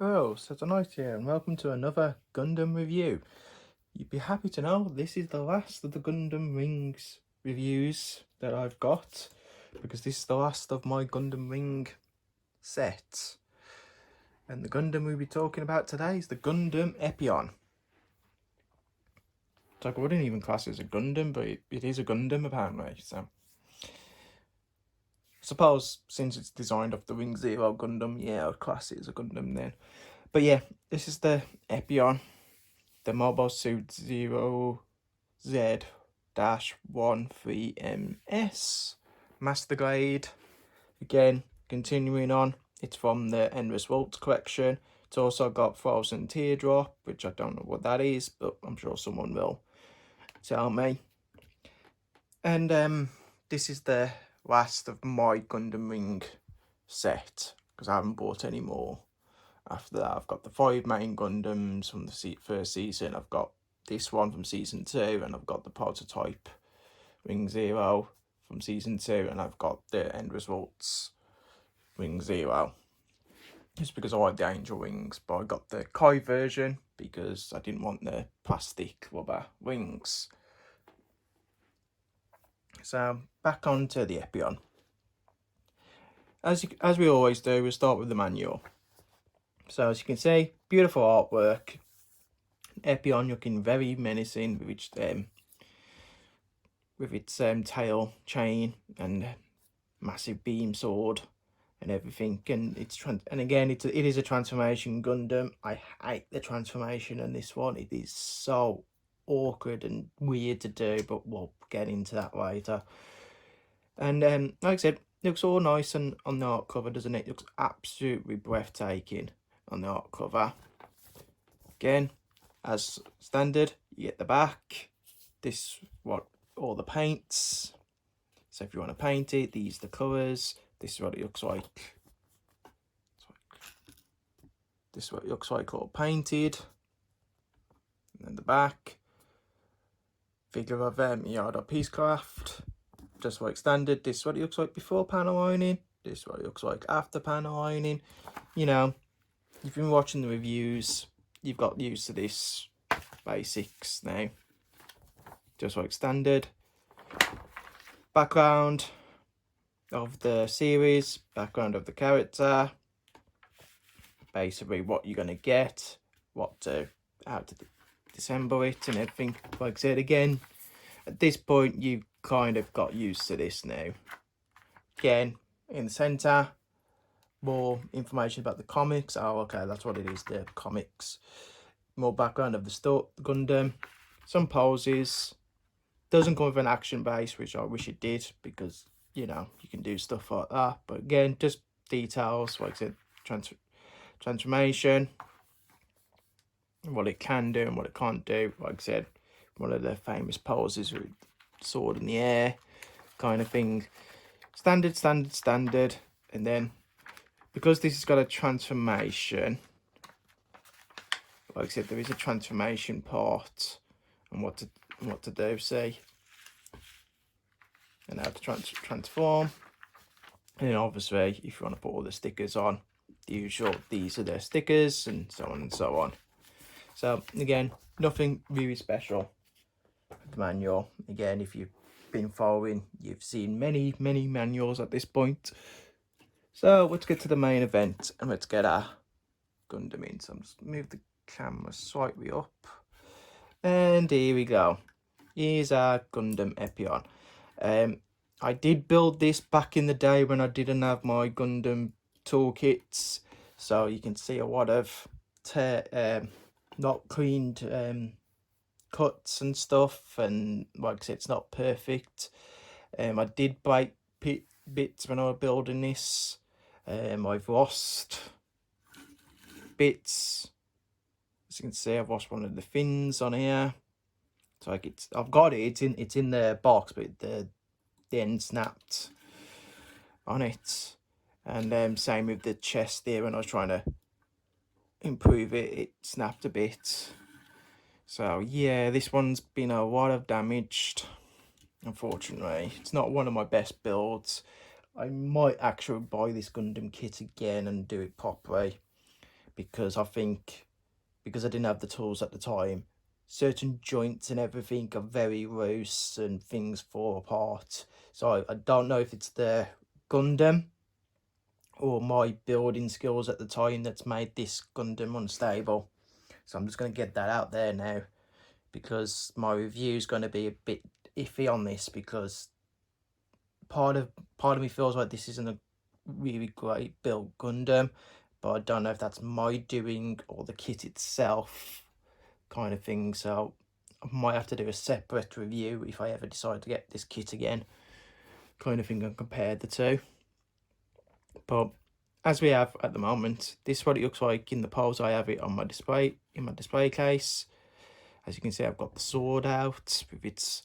Oh, so tonight here, and welcome to another Gundam review. You'd be happy to know this is the last of the Gundam Rings reviews that I've got, because this is the last of my Gundam Ring set. And the Gundam we'll be talking about today is the Gundam Epyon. So I wouldn't even class it as a Gundam, but it is a Gundam apparently, so... I suppose since it's designed off the Ring Zero Gundam, yeah, I'd class it as a Gundam then. But yeah, this is the Epyon. The Mobile Suit 0Z-13MS Master Grade. Again, continuing on, it's from the Endless Waltz collection. It's also got Frozen Teardrop, which I don't know what that is, but I'm sure someone will tell me. And this is the last of my Gundam Ring set, because I haven't bought any more. After that, I've got the 5 main Gundams from the first season. I've got this one from season 2, and I've got the prototype Ring Zero from season 2, and I've got the Endless Waltz Ring Zero. Just because I like the Angel Wings, but I got the Kai version because I didn't want the plastic rubber wings. So back onto the Epyon. As we always do, we'll start with the manual. So as you can see, beautiful artwork. Epyon looking very menacing with its tail chain and massive beam sword and everything, and it is a transformation Gundam. I hate the transformation in this one. It is so awkward and weird to do, but we'll get into that later. And like I said, it looks all nice and on the art cover, doesn't it? It looks absolutely breathtaking on the art cover. Again, as standard, you get the back. This what all the paints. So if you want to paint it, these are the colours. This is what it looks like. This is what it looks like all painted. And then the back. Figure of Yard of Peacecraft. Just like standard. This is what it looks like before panel lining. This is what it looks like after panel lining. You know, you've been watching the reviews. You've got used to this basics now. Just like standard. Background of the series, background of the character, basically what you're going to get, how to disassemble it and everything. Like I said, again, at this point you've kind of got used to this now. Again, in the centre, more information about the comics. Oh, okay, that's what it is, the comics. More background of the Gundam, some poses. Doesn't come with an action base, which I wish it did, because, you know, you can do stuff like that. But again, just details, like I said, transformation, what it can do and what it can't do. Like I said, one of the famous poses with sword in the air kind of thing. Standard. And then, because this has got a transformation, like I said, there is a transformation part and what to do, see, and how to transform. And then obviously, if you want to put all the stickers on, the usual, these are the stickers, and so on and so on. So again, nothing really special with the manual. Again, if you've been following, you've seen many manuals at this point. So let's get to the main event and let's get our Gundam in. So I'm just move the camera slightly up, and here we go. Here's our Gundam Epyon. I did build this back in the day when I didn't have my Gundam toolkits, so you can see a lot of not cleaned cuts and stuff, and like I said, it's not perfect. I did break bits when I was building this. I've lost bits. As you can see, I've lost one of the fins on here. So I've got it. It's in the box, but the end snapped on it. And same with the chest there. When I was trying to improve it, it snapped a bit. So yeah, this one's been a lot of damaged. Unfortunately, it's not one of my best builds. I might actually buy this Gundam kit again and do it properly. because I think, because I didn't have the tools at the time, certain joints and everything are very loose and things fall apart. So I don't know if it's the Gundam or my building skills at the time that's made this Gundam unstable. So I'm just going to get that out there now, because my review is going to be a bit iffy on this, because part of me feels like this isn't a really great built Gundam, but I don't know if that's my doing or the kit itself kind of thing. So I might have to do a separate review if I ever decide to get this kit again, kind of thing, and compare the two. But as we have at the moment, this is what it looks like in the pose I have it on my display, in my display case. As you can see, I've got the sword out with its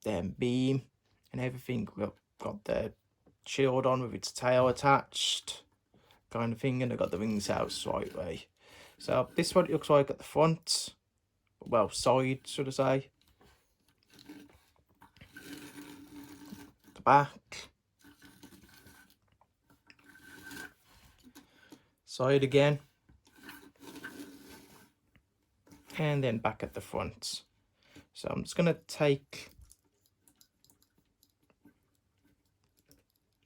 beam and everything. We've got the shield on with its tail attached, kind of thing, and I've got the wings out slightly. So this is what it looks like at the front, well, side, should I say. The back, side again, and then back at the front. So I'm just going to take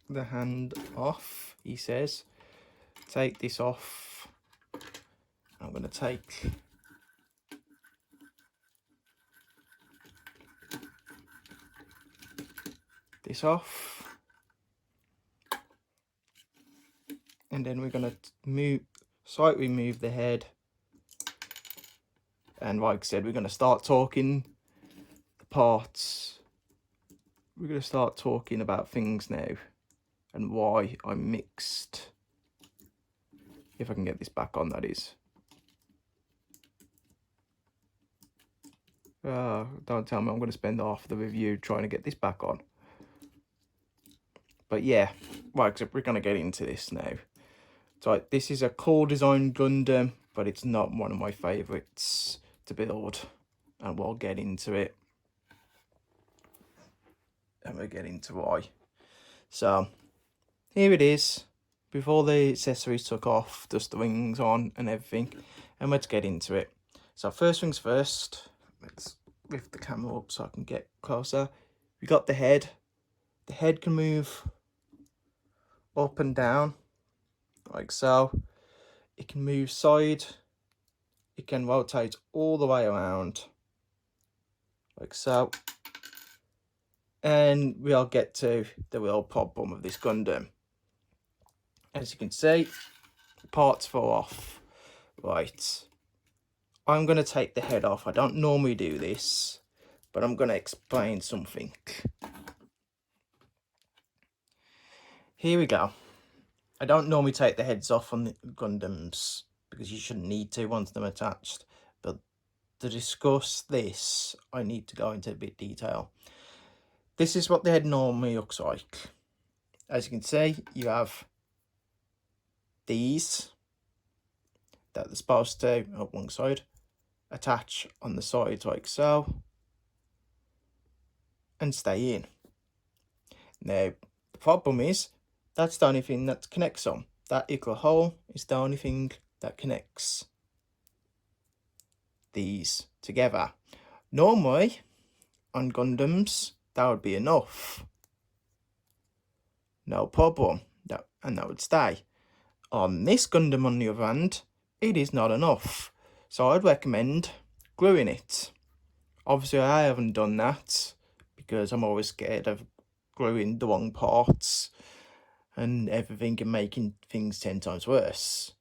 the hand off, he says. Take this off. I'm going to take this off. And then we're going to slightly move the head. And like I said, we're going to start talking the parts. We're going to start talking about things now and why I mixed. If I can get this back on, that is. Don't tell me I'm going to spend half the review trying to get this back on. But yeah, right, so we're going to get into this now. So this is a cool design Gundam, but it's not one of my favourites to build. And we'll get into it. And we'll get into why. So, here it is. Before the accessories took off, just the wings on and everything. And let's get into it. So first things first, let's lift the camera up so I can get closer. We got the head. The head can move up and down, like so. It can move side. It can rotate all the way around, like so. And we'll get to the real problem of this Gundam. As you can see, parts fall off. Right. I'm going to take the head off. I don't normally do this, but I'm going to explain something. Here we go. I don't normally take the heads off on the Gundams because you shouldn't need to once they're attached. But to discuss this, I need to go into a bit of detail. This is what the head normally looks like. As you can see, you have these that they're supposed to, on one side, attach on the sides like so, and stay in. Now, the problem is, that's the only thing that connects them. That little hole is the only thing that connects these together. Normally, on Gundams, that would be enough. No problem. And that would stay. On this Gundam, on the other hand, it is not enough. So I'd recommend gluing it. Obviously, I haven't done that because I'm always scared of gluing the wrong parts and everything and making things 10 times worse.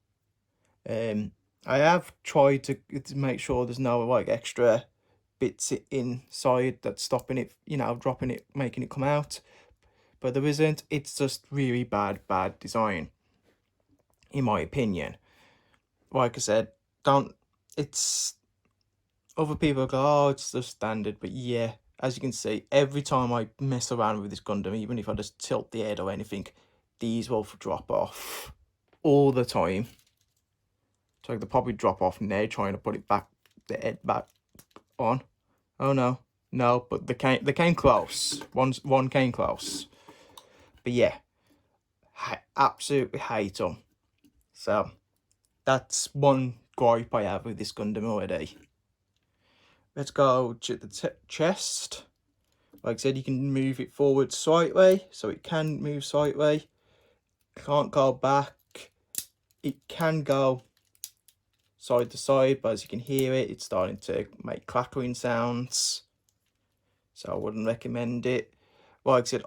I have tried to make sure there's no like extra bits inside that's stopping it, you know, dropping it, making it come out. But there isn't. It's just really bad design, in my opinion. Like I said, it's, other people go, oh, it's the standard, but yeah, as you can see, every time I mess around with this Gundam, even if I just tilt the head or anything, these will drop off all the time. So they'll probably drop off now, trying to put it back, the head back on. Oh no, but they came close. One came close. But yeah, I absolutely hate them. So that's one gripe I have with this Gundam already. Let's go to the chest. Like I said, you can move it forward sideways, so it can move sideways. Can't go back. It can go side to side, but as you can hear it, it's starting to make clackering sounds. So I wouldn't recommend it. Like I said,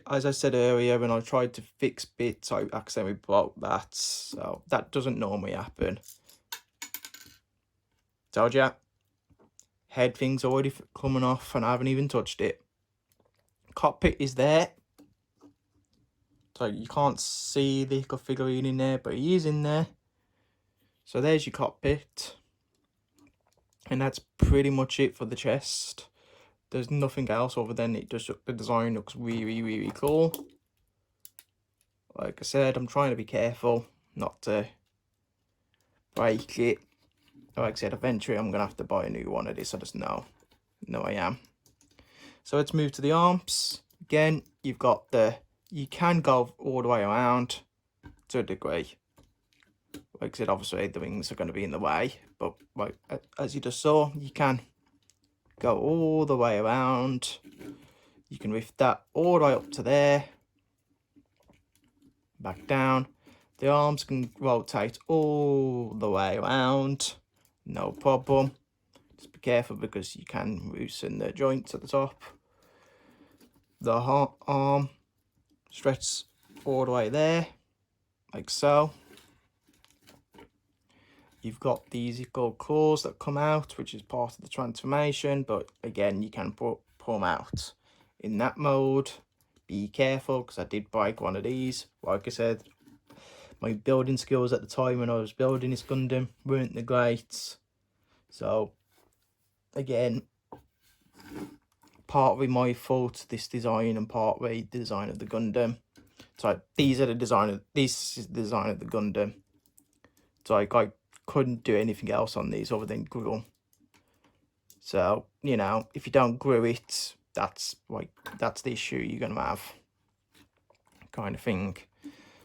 as I said earlier, when I tried to fix bits, I accidentally broke that. So that doesn't normally happen. Told ya. Head thing's already coming off and I haven't even touched it. Cockpit is there. So you can't see the figurine in there, but he is in there. So there's your cockpit. And that's pretty much it for the chest. There's nothing else other than it just, the design looks really, really cool. Like I said, I'm trying to be careful not to break it. Like I said, eventually I'm going to have to buy a new one of this. I just know I am. So let's move to the arms. Again, you've got you can go all the way around to a degree. Like I said, obviously the wings are going to be in the way, but like as you just saw, you can go all the way around. You can lift that all the way up to there, back down. The arms can rotate all the way around, no problem. Just be careful because you can loosen the joints at the top. The arm stretches all the way there, like so. You've got these equal claws that come out, which is part of the transformation, but again, you can pull them out. In that mode, be careful, because I did break one of these. Like I said, my building skills at the time when I was building this Gundam weren't the great. So, again, partly my fault, this design, and partly the design of the Gundam. So this is the design of the Gundam. So I couldn't do anything else on these other than glue them. So, you know, if you don't glue it, that's the issue you're gonna have, kind of thing.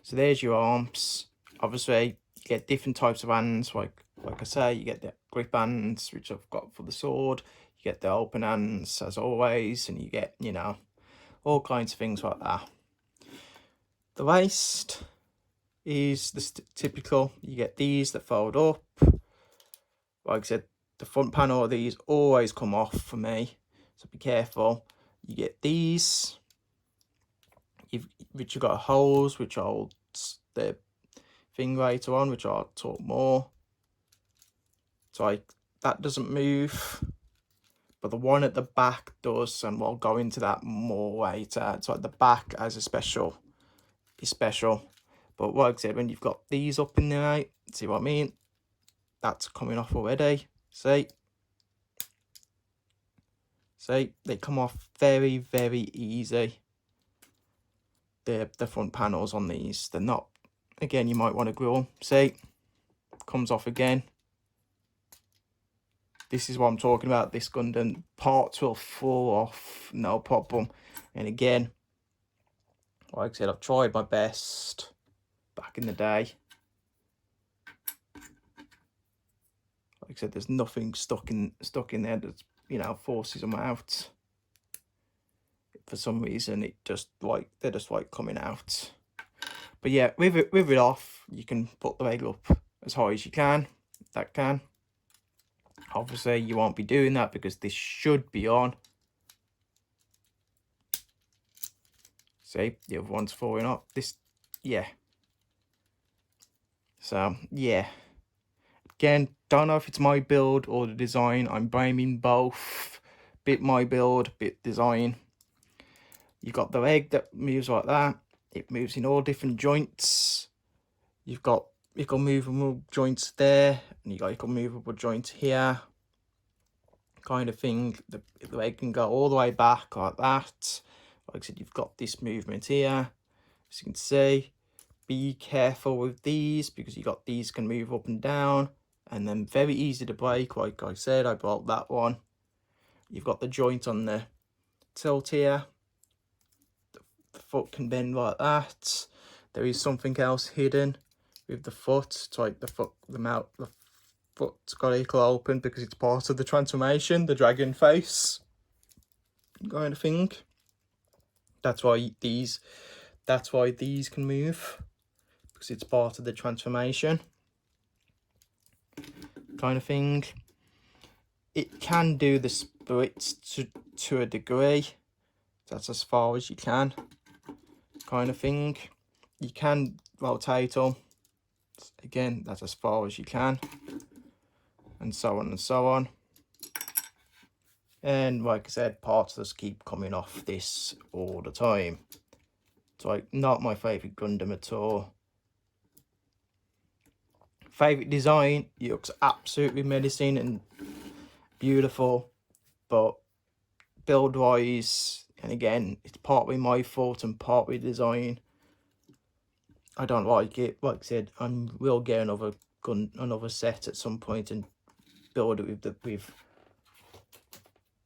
So there's your arms. Obviously, you get different types of hands. Like I say, you get the grip hands, which I've got for the sword. You get the open hands, as always, and you get, you know, all kinds of things like that. The waist is the typical. You get these that fold up. Like I said, the front panel of these always come off for me, so be careful. You get these, which you've got holes, which holds the thing later on, which I'll talk more. So like that doesn't move, but the one at the back does, and we'll go into that more later. So at the back as a special is special. But like I said, when you've got these up in there, see what I mean? That's coming off already. See, they come off very, very easy. The front panels on these, they're not, again, you might want to glue them. See, comes off again. This is what I'm talking about. This Gundam, parts will fall off, no problem. And again, like I said, I've tried my best back in the day. Like I said, there's nothing stuck in there that, you know, forces them out. For some reason, they're just coming out. But yeah, with it off, you can put the leg up as high as you can. That can. Obviously, you won't be doing that because this should be on. See, the other one's falling off. This, yeah. So, yeah. Again, don't know if it's my build or the design. I'm blaming both. Bit my build, bit design. You've got the leg that moves like that. It moves in all different joints. You've got equal movable joints there, and you got equal movable joints here. Kind of thing. The leg can go all the way back like that. Like I said, you've got this movement here. As you can see, be careful with these because you got these can move up and down, and then very easy to break. Like I said, I broke that one. You've got the joint on the tilt here. The foot can bend like that. There is something else hidden. with the foot. It's like the foot's got equal open because it's part of the transformation, the dragon face kind of thing. That's why these can move, because it's part of the transformation kind of thing. It can do the splits to a degree. That's as far as you can kind of thing. You can rotate them. Again, that's as far as you can. And so on and so on. And like I said, parts just keep coming off this all the time. It's like not my favourite Gundam at all. Favourite design, it looks absolutely menacing and beautiful, but build wise, and again, it's partly my fault and partly design, I don't like it. Like I said, I will get another set at some point and build it with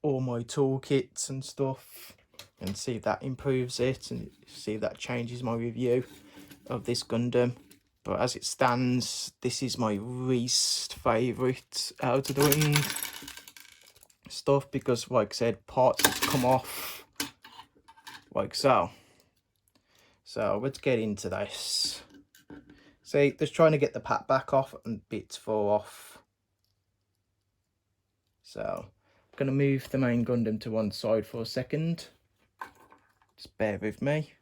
all my toolkits and stuff, and see if that improves it and see if that changes my review of this Gundam. But as it stands, this is my least favourite out of the wing stuff, because like I said, parts come off like so. So let's get into this. See, just trying to get the pat back off and bits fall off. So I'm going to move the main Gundam to one side for a second. Just bear with me.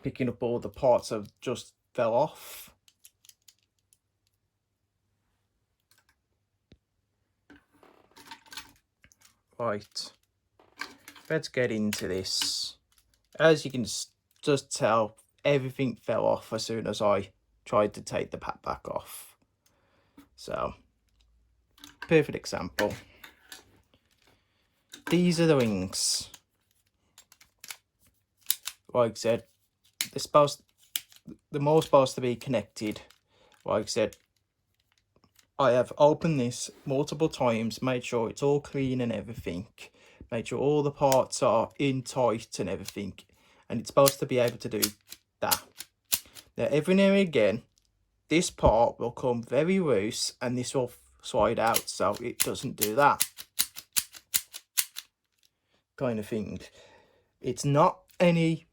Picking up all the parts that just fell off. Right, let's get into this. As you can just tell, everything fell off as soon as I tried to take the pat back off. So, perfect example. These are the wings. Like I said, they're more supposed to be connected. Like I said, I have opened this multiple times, made sure it's all clean and everything, made sure all the parts are in tight and everything, and it's supposed to be able to do that. Now every now and again, this part will come very loose and this will slide out, so it doesn't do that kind of thing. It's not any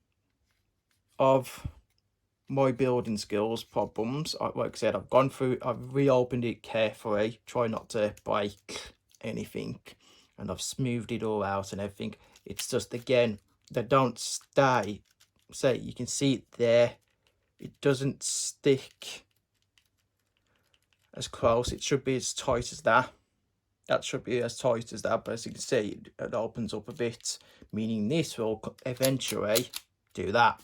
of my building skills problems. Like I said, I've gone through, I've reopened it carefully, try not to break anything, and I've smoothed it all out and everything. It's just, again, they don't stay. So you can see it there, it doesn't stick as close. It should be as tight as that. That should be as tight as that, but as you can see, it opens up a bit, meaning this will eventually do that,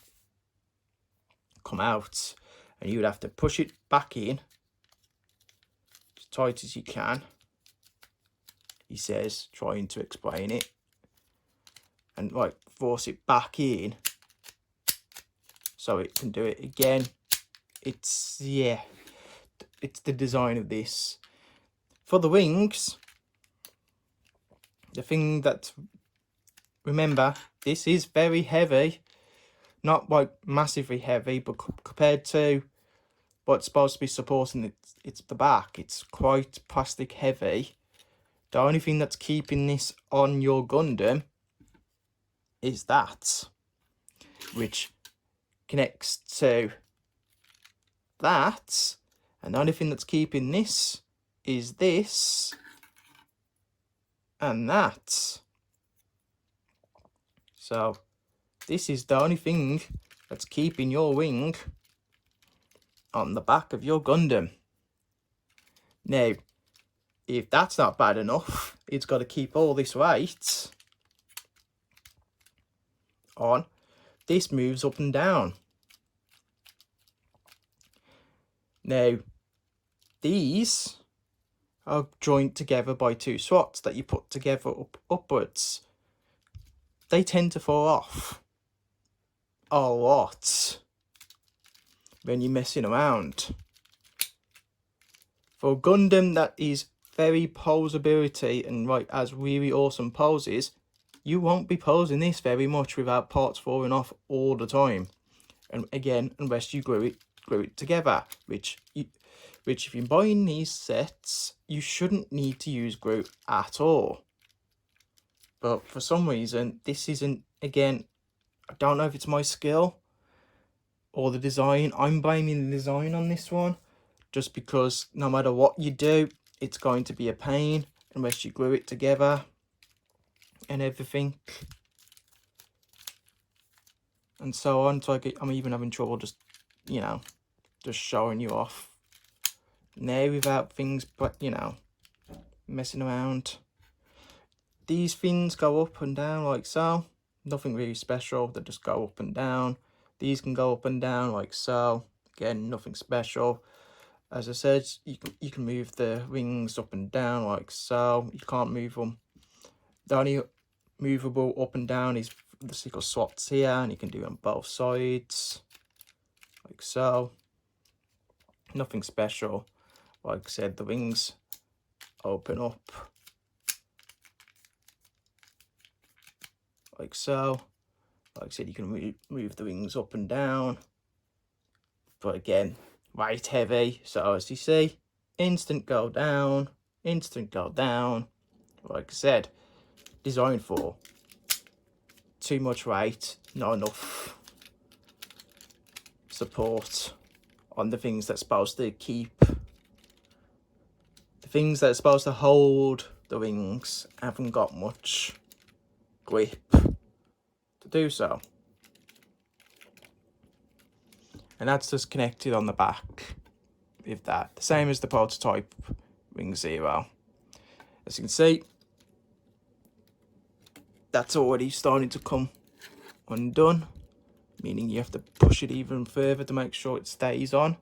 come out, and you would have to push it back in as tight as you can, he says, trying to explain it, and like force it back in so it can do it again. It's, yeah, it's the design of this. For the wings, the thing that, remember, this is very heavy. Not like massively heavy, but compared to what's supposed to be supporting it's the back, it's quite plastic heavy. The only thing that's keeping this on your Gundam is that, which connects to that, and the only thing that's keeping this is this and that. So this is the only thing that's keeping your wing on the back of your Gundam. Now, if that's not bad enough, it's got to keep all this weight on. This moves up and down. Now, these are joined together by two slots that you put together upwards. They tend to fall off a lot when you're messing around. For a Gundam that is very posability and like has really awesome poses, you won't be posing this very much without parts falling off all the time. And again, unless you glue it together, which if you're buying these sets, you shouldn't need to use glue at all. But for some reason, this isn't, again, I don't know if it's my skill or the design. I'm blaming the design on this one, just because no matter what you do, it's going to be a pain unless you glue it together and everything. And so on. So I'm even having trouble just, you know, just showing you off now without things, but, you know, messing around. These fins go up and down like so. Nothing really special, they just go up and down. These can go up and down like so. Again, nothing special. As I said, you can move the wings up and down like so. You can't move them. The only movable up and down is the little slots here, and you can do it on both sides like so. Nothing special. Like I said, the wings open up like so. Like I said, you can move the wings up and down, but again, weight heavy. So as you see, instant go down, instant go down. Like I said, designed for too much weight, not enough support on the things that's supposed to keep, the things that are supposed to hold the wings haven't got much grip to do so. And that's just connected on the back with that, the same as the prototype Wing Zero. As you can see, that's already starting to come undone, meaning you have to push it even further to make sure it stays on.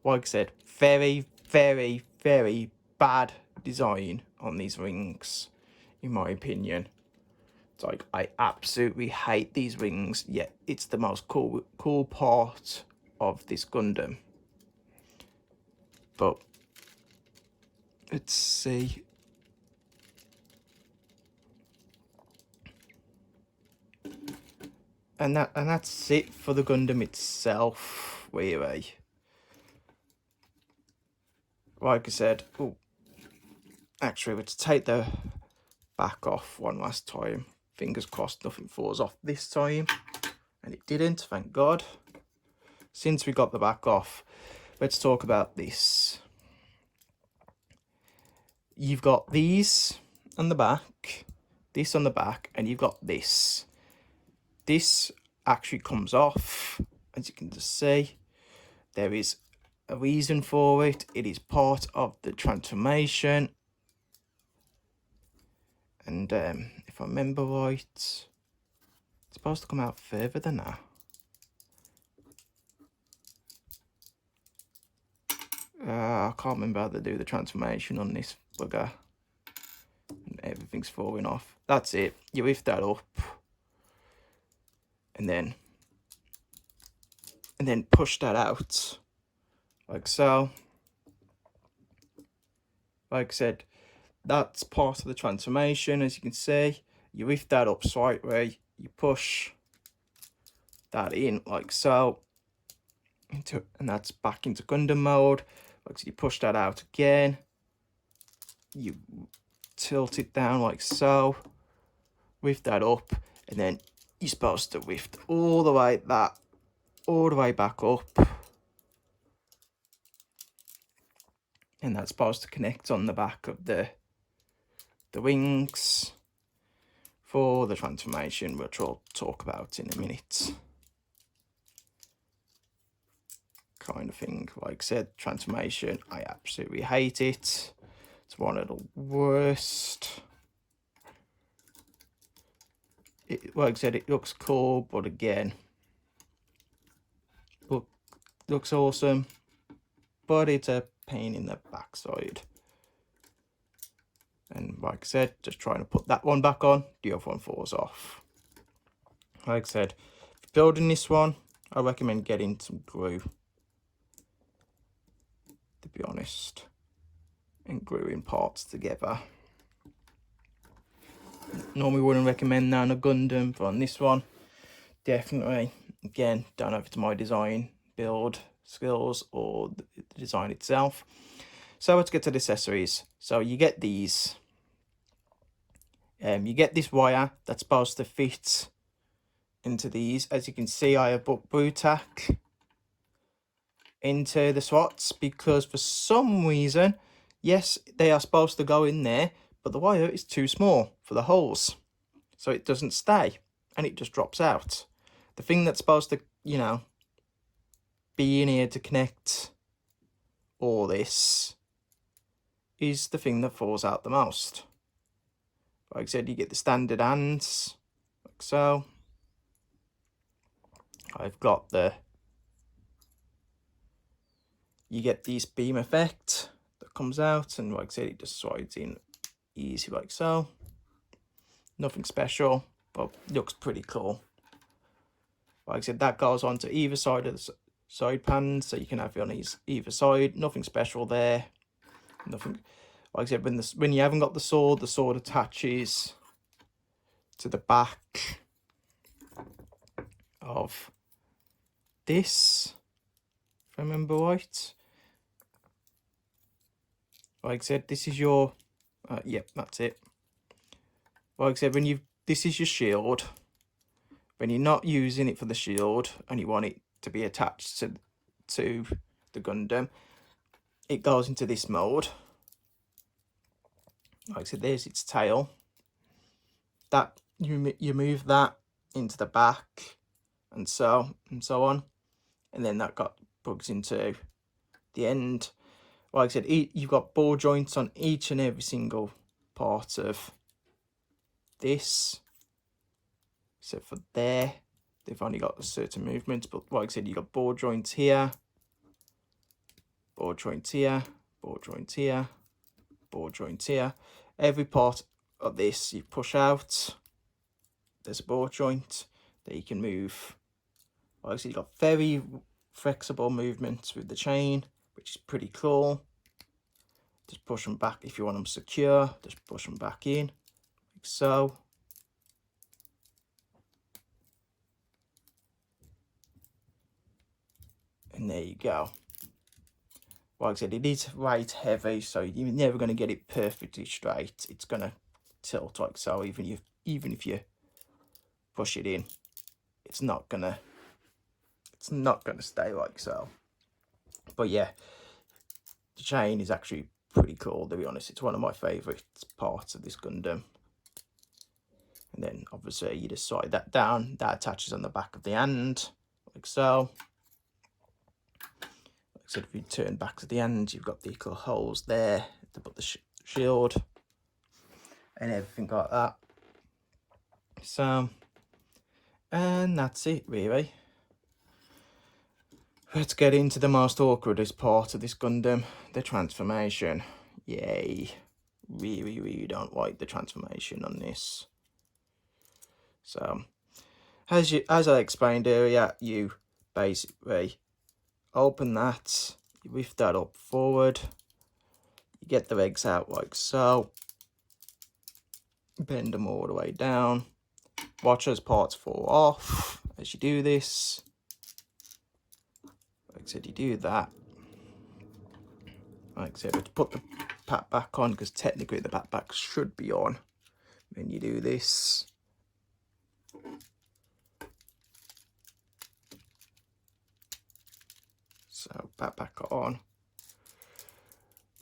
Like I said, very, very, very bad design on these rings, in my opinion. It's like, I absolutely hate these rings, yet it's the most cool part of this Gundam. But let's see. And that's it for the Gundam itself, really. Like I said, oh, actually, let's take the back off one last time. Fingers crossed nothing falls off this time. And it didn't, thank God. Since we got the back off, let's talk about this. You've got these on the back, this on the back, and you've got this. This actually comes off, as you can just see. There is a reason for it. It is part of the transformation. And if I remember right, it's supposed to come out further than that. I can't remember how to do the transformation on this bugger. And everything's falling off. That's it. You lift that up. And then push that out. Like so. Like I said, that's part of the transformation, as you can see. You lift that up slightly. You push that in like so. And that's back into Gundam mode. Like so, you push that out again. You tilt it down like so. Lift that up, and then you're supposed to lift all the way back up. And that's supposed to connect on the back of the wings for the transformation, which we'll talk about in a minute. Kind of thing. Like I said, transformation, I absolutely hate it. It's one of the worst. Like I said, it looks cool, but again, looks awesome, but it's a pain in the backside. And like I said, just trying to put that one back on, the other one falls off. Like I said, if you're building this one, I recommend getting some glue, to be honest, and gluing parts together. Normally wouldn't recommend that on a Gundam, but on this one, definitely. Again, don't know if it's my design, build skills, or the design itself. So let's get to the accessories. So you get these. You get this wire that's supposed to fit into these. As you can see, I have put blue tack into the slots because for some reason, yes, they are supposed to go in there, but the wire is too small for the holes, so it doesn't stay and it just drops out. The thing that's supposed to, you know, be in here to connect all this is the thing that falls out the most. Like I said, you get the standard hands, like so. I've got the, you get this beam effect that comes out, and like I said, it just slides in easy like so. Nothing special, but looks pretty cool. Like I said, that goes on to either side of the side pans, so you can have it on either side. Nothing special there. Nothing. Like I said, when you haven't got the sword attaches to the back of this, if I remember right. Like I said, this is your, yep, that's it. Like I said, this is your shield. When you're not using it for the shield and you want it to be attached to the Gundam, it goes into this mode. Like I said, there's its tail. That you move that into the back, and so on, and then that plugs into the end. Like I said, you've got ball joints on each and every single part of this, except for there. They've only got a certain movement, but like I said, you've got ball joints here, ball joints here, ball joints here, ball joints here. Every part of this you push out, there's a ball joint that you can move. Like I said, you've got very flexible movements with the chain, which is pretty cool. Just push them back if you want them secure, just push them back in, like so. And there you go. Like I said, it is right heavy, so you're never going to get it perfectly straight. It's going to tilt like so, even if you push it in, it's not gonna stay like so. But yeah, the chain is actually pretty cool, to be honest. It's one of my favourite parts of this Gundam. And then obviously you just slide that down, that attaches on the back of the hand, like so. Like I said, if you turn back to the end, you've got the little holes there to put the shield and everything like that. So, and that's it really. Let's get into the most awkwardest part of this Gundam, the transformation. Yay. Really don't like the transformation on this. So, as I explained earlier, you basically open that, you lift that up forward, you get the legs out like so, bend them all the way down, watch those parts fall off as you do this. Like I said, you do that. Like I said, let's put the pat back on, because technically the pat back should be on when you do this. So pat back on.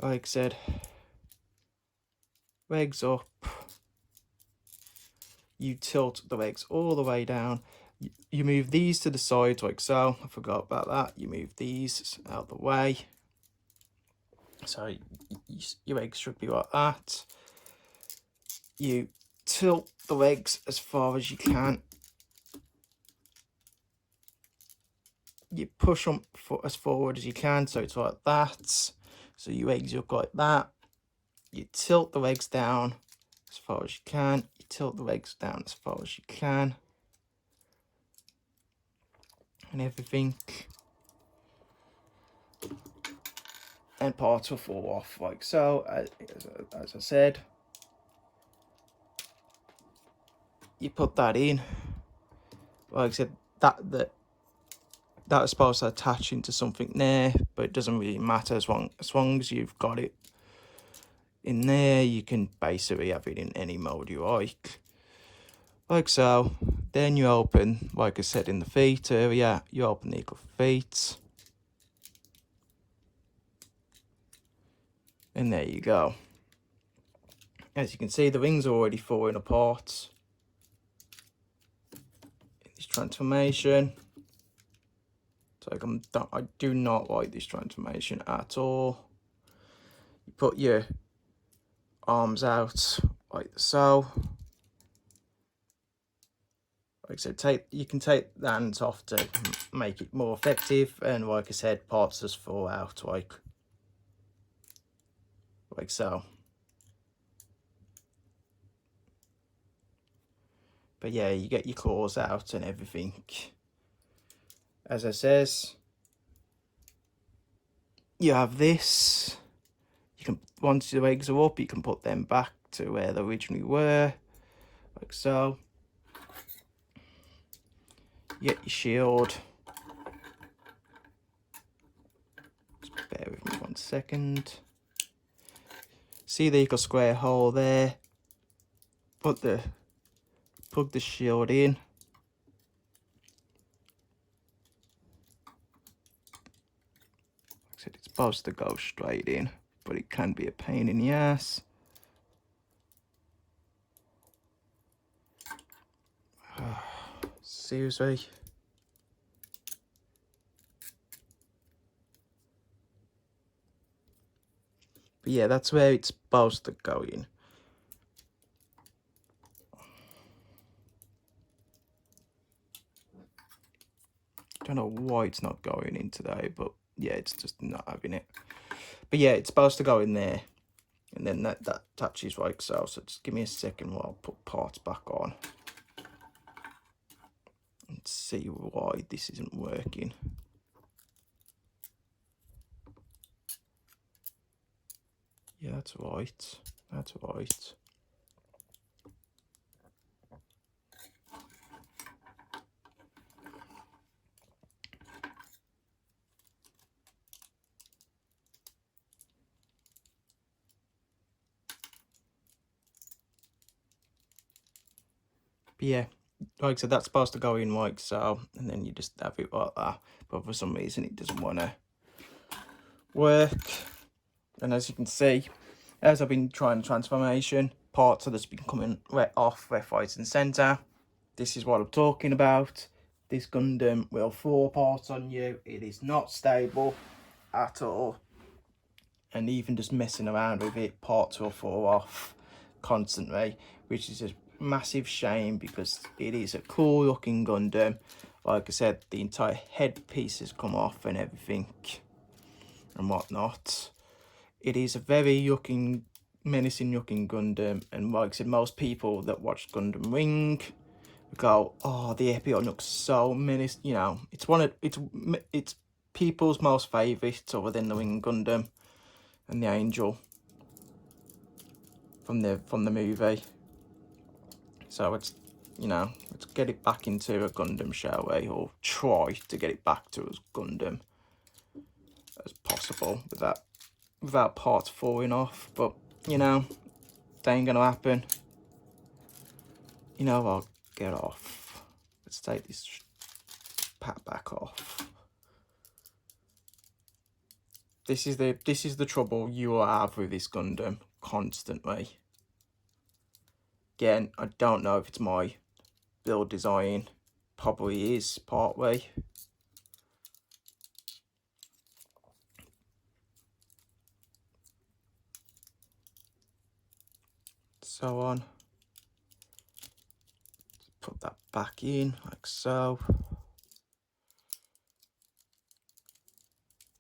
Like I said, legs up. You tilt the legs all the way down. You move these to the sides like so. I forgot about that. You move these out of the way. So your legs should be like that. You tilt the legs as far as you can. You push them as forward as you can, so it's like that. So your legs look like that. You tilt the legs down as far as you can. You tilt the legs down as far as you can. And everything. And parts will fall off like so, as I said. You put that in. Like I said, that is supposed to attach into something there, but it doesn't really matter as long as you've got it in there. You can basically have it in any mode you like so. Then you open, like I said, in the feet area, you open the feet, and there you go. As you can see, the wings are already falling apart in this transformation. So I do not like this transformation at all. You put your arms out like so. Like I said, you can take the hands off to make it more effective, and like I said, parts just fall out like so. But yeah, you get your claws out and everything. As I says, you have this. You can, once the legs are up, you can put them back to where they originally were, like so. You get your shield. Just bear with me 1 second. See the little square hole there. Plug the shield in. Like I said, it's supposed to go straight in, but it can be a pain in the ass. Seriously. But yeah, that's where it's supposed to go in. Don't know why it's not going in today, but yeah, it's just not having it. But yeah, it's supposed to go in there, and then that touches like so. So just give me a second while I put parts back on and see why this isn't working. Yeah, that's right. That's right. But yeah, like I said, that's supposed to go in like so, and then you just have it like that. But for some reason, it doesn't want to work. And as you can see, as I've been trying the transformation, parts of this been coming right off left, right, and centre. This is what I'm talking about. This Gundam will fall apart on you. It is not stable at all. And even just messing around with it, parts will fall off constantly, which is a massive shame because it is a cool looking Gundam. Like I said, the entire headpiece has come off and everything and whatnot. It is a very menacing looking Gundam, and like I said, most people that watch Gundam Wing go, oh, the Epyon looks so menacing. You know, it's people's most favourite other than the Wing Gundam and the Angel from the movie. So it's, you know, let's get it back into a Gundam, shall we? Or try to get it back to as Gundam as possible without parts falling off. But, you know, that ain't gonna happen. You know, I'll get off. Let's take this pat back off. This is the trouble you will have with this Gundam constantly. Again, I don't know if it's my build design. Probably is partway. So on. Put that back in like so.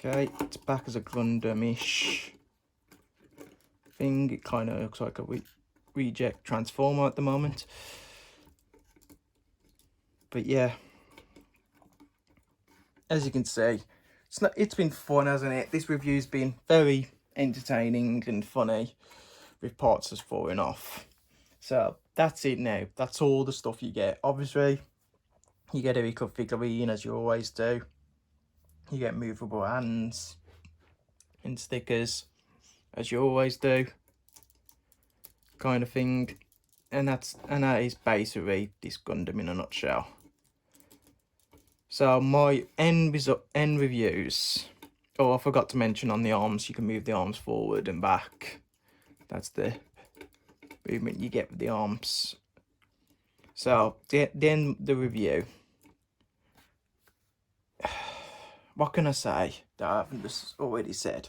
Okay, it's back as a Gundam-ish thing. It kind of looks like a reject transformer at the moment. But yeah, as you can see, it's been fun, hasn't it? This review's been very entertaining and funny with parts just falling off. So that's it now. That's all the stuff you get. Obviously, you get a Rico figurine as you always do. You get movable hands and stickers, as you always do, kind of thing. And that is basically this Gundam in a nutshell. So my end reviews. Oh, I forgot to mention on the arms, you can move the arms forward and back. That's the movement you get with the arms. So then the review. What can I say that I haven't just already said?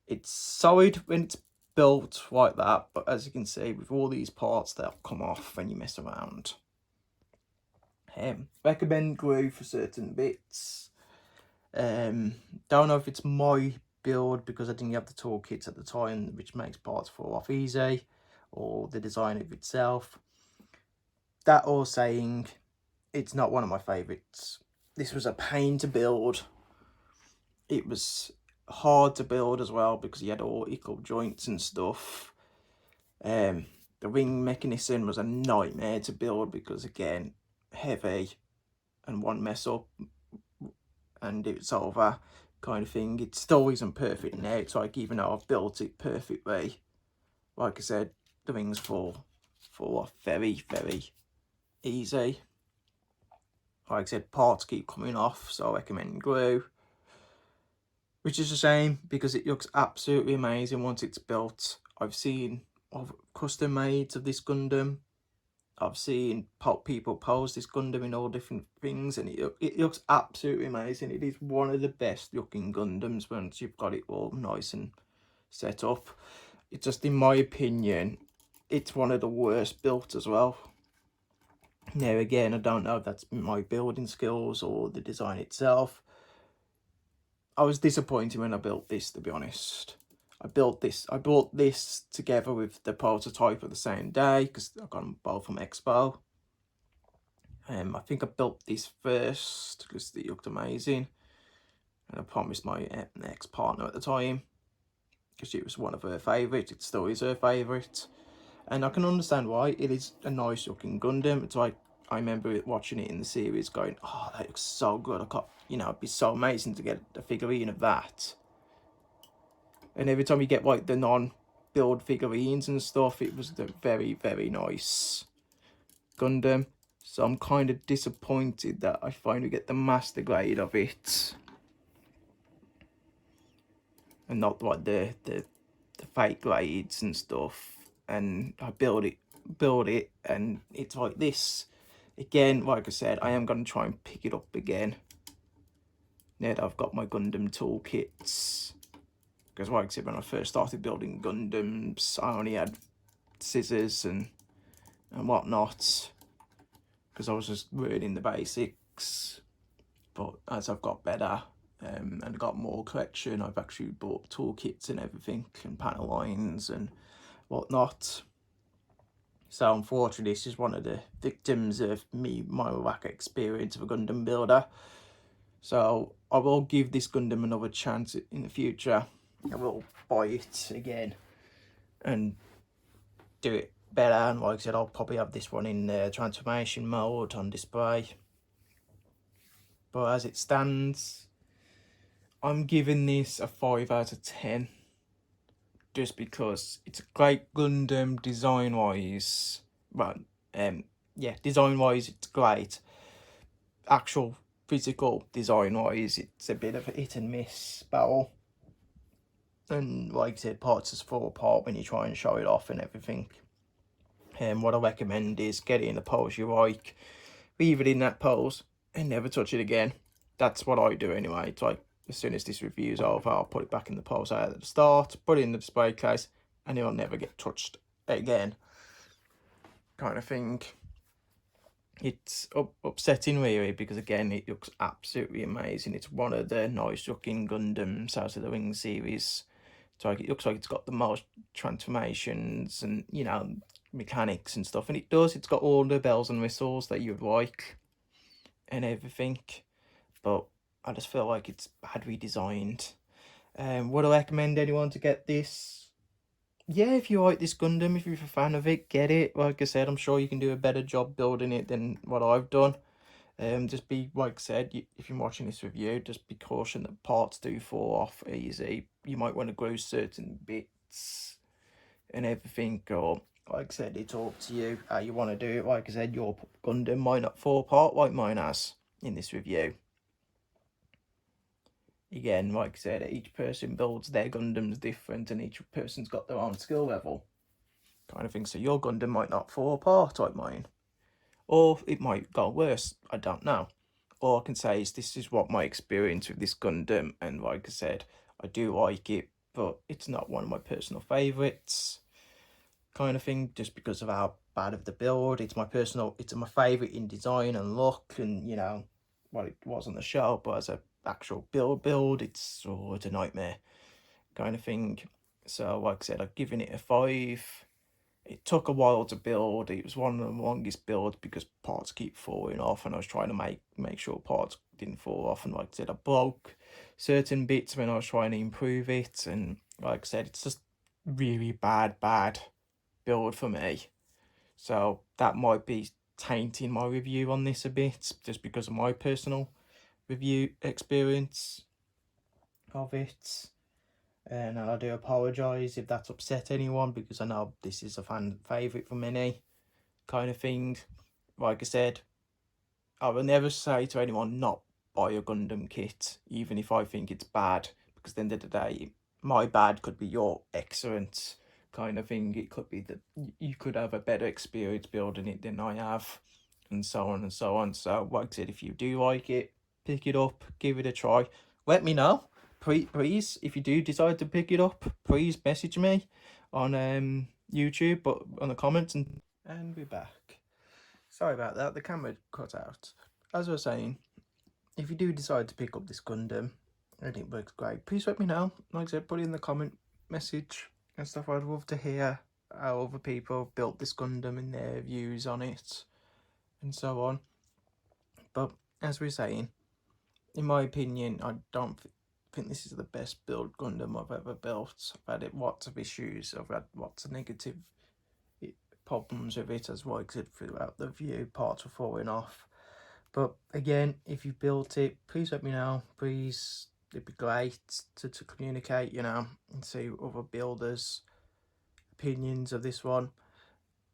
It's solid when it's built like that, but as you can see, with all these parts that come off when you mess around. Recommend glue for certain bits. Don't know if it's my build because I didn't have the toolkits at the time, which makes parts fall off easy, or the design of itself. That all saying, it's not one of my favourites. This was a pain to build. It was hard to build as well because you had all equal joints and stuff. The ring mechanism was a nightmare to build because, again, heavy, and one mess up and it's over, kind of thing. It still isn't perfect now. It's like, even though I've built it perfectly, like I said, the rings fall off very, very easy. Like I said, parts keep coming off, so I recommend glue. Which is a shame because it looks absolutely amazing once it's built. I've seen custom mades of this Gundam. I've seen people pose this Gundam in all different things, and it looks absolutely amazing. It is one of the best looking Gundams once you've got it all nice and set up. It's just, in my opinion, it's one of the worst built as well. Now again, I don't know if that's my building skills or the design itself. I was disappointed when I built this, to be honest. I bought this together with the prototype at the same day because I got them both from Expo. I think I built this first because it looked amazing, and I promised my ex-partner at the time because it was one of her favourites. It still is her favourite, and I can understand why. It is a nice looking Gundam. It's like, I remember watching it in the series going, oh, that looks so good. I can't, it'd be so amazing to get a figurine of that. And every time you get like the non-build figurines and stuff, it was the very, very nice Gundam. So I'm kind of disappointed that I finally get the master grade of it, and not like the fake grades and stuff. And I build it, and it's like this. Again, like I said, I am going to try and pick it up again now that I've got my Gundam toolkits. Because like I said, when I first started building Gundams, I only had scissors and whatnot, because I was just learning the basics. But as I've got better and got more collection, I've actually bought toolkits and everything, and panel lines and whatnot. So unfortunately, this is one of the victims of my lack of experience of a Gundam builder. So I will give this Gundam another chance in the future. I will buy it again and do it better. And like I said, I'll probably have this one in transformation mode on display. But as it stands, I'm giving this a 5 out of 10. Just because it's a great Gundam design-wise. But yeah, design-wise it's great. Actual physical design-wise, it's a bit of a hit and miss battle. And like I said, parts just fall apart when you try and show it off and everything. What I recommend is get it in a pose you like, leave it in that pose, and never touch it again. That's what I do anyway. It's like, as soon as this review's over, I'll put it back in the pose I had at the start, put it in the display case, and it'll never get touched again, kind of thing. It's upsetting really, because again, it looks absolutely amazing. It's one of the nice looking Gundams out of the Wing series. So it looks like it's got the most transformations and, mechanics and stuff. And it does. It's got all the bells and whistles that you'd like and everything. But I just feel like it's badly designed. Would I recommend anyone to get this? Yeah, if you like this Gundam, if you're a fan of it, get it. Like I said, I'm sure you can do a better job building it than what I've done. Just be, like I said, if you're watching this review, just be cautioned that parts do fall off easy. You might want to glue certain bits and everything, or like I said, it's up to you how you want to do it. Like I said, your Gundam might not fall apart like mine has in this review. Again, like I said, each person builds their Gundams different, and each person's got their own skill level, kind of thing. So your Gundam might not fall apart like mine, or it might go worse. I don't know. All I can say is this is what my experience with this Gundam, and like I said, I do like it, but it's not one of my personal favourites, kind of thing, just because of how bad of the build. It's my favourite in design and look, and you know what it was on the show, but as a actual build, it's a nightmare, kind of thing. So like I said, I've given it a 5. It took a while to build. It was one of the longest builds because parts keep falling off, and I was trying to make sure parts didn't fall off. And like I said, I broke certain bits when I was trying to improve it. And like I said, it's just really bad build for me. So that might be tainting my review on this a bit, just because of my personal review experience of it. And I do apologise if that's upset anyone, because I know this is a fan favourite for many, kind of thing. Like I said, I will never say to anyone not buy a Gundam kit, even if I think it's bad, because at the end of the day, my bad could be your excellent, kind of thing. It could be that you could have a better experience building it than I have, and so on and so on. So like I said, if you do like it, pick it up, give it a try, let me know. Please, if you do decide to pick it up, please message me on YouTube, but on the comments, and we're back. Sorry about that, the camera cut out. As I was saying, if you do decide to pick up this Gundam and it works great, please let me know. Like I said, put it in the comment message and stuff. I'd love to hear how other people built this Gundam and their views on it and so on. But as we're saying, in my opinion, I don't think this is the best build Gundam I've ever built. I've had lots of issues. I've had lots of negative problems with it, as well, I throughout the view. Parts were falling off. But again, if you built it, please let me know. Please, it'd be great to communicate, you know, and see other builders' opinions of this one.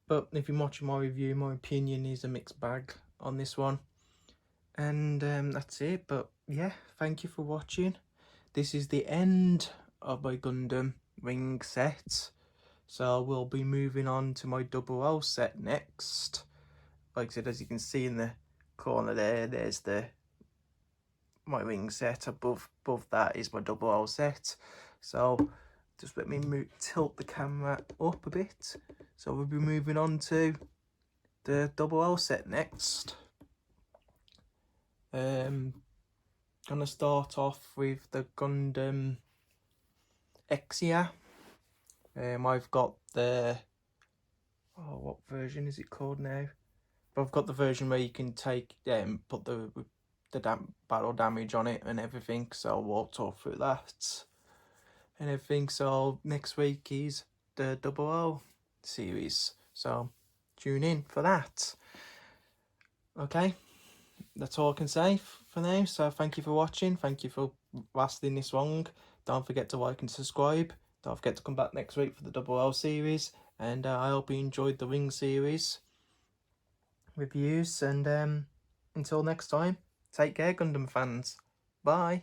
But if you're watching my review, my opinion is a mixed bag on this one. And that's it. But yeah, thank you for watching. This is the end of my Gundam wing set. So we'll be moving on to my double set next. Like I said, as you can see in the corner there, there's my wing set. Above that is my double set. So just let me tilt the camera up a bit. So we'll be moving on to the double set next. Gonna start off with the Gundam Epyon. I've got the what version is it called now? But I've got the version where you can take put the battle damage on it and everything. So we'll talk through that and everything. So next week is the 00 series. So tune in for that. Okay, that's all I can say for now. So thank you for watching. Thank you for lasting this long. Don't forget to like and subscribe. Don't forget to come back next week for the 00 series. And I hope you enjoyed the Wing series reviews. And until next time, take care, Gundam fans. Bye.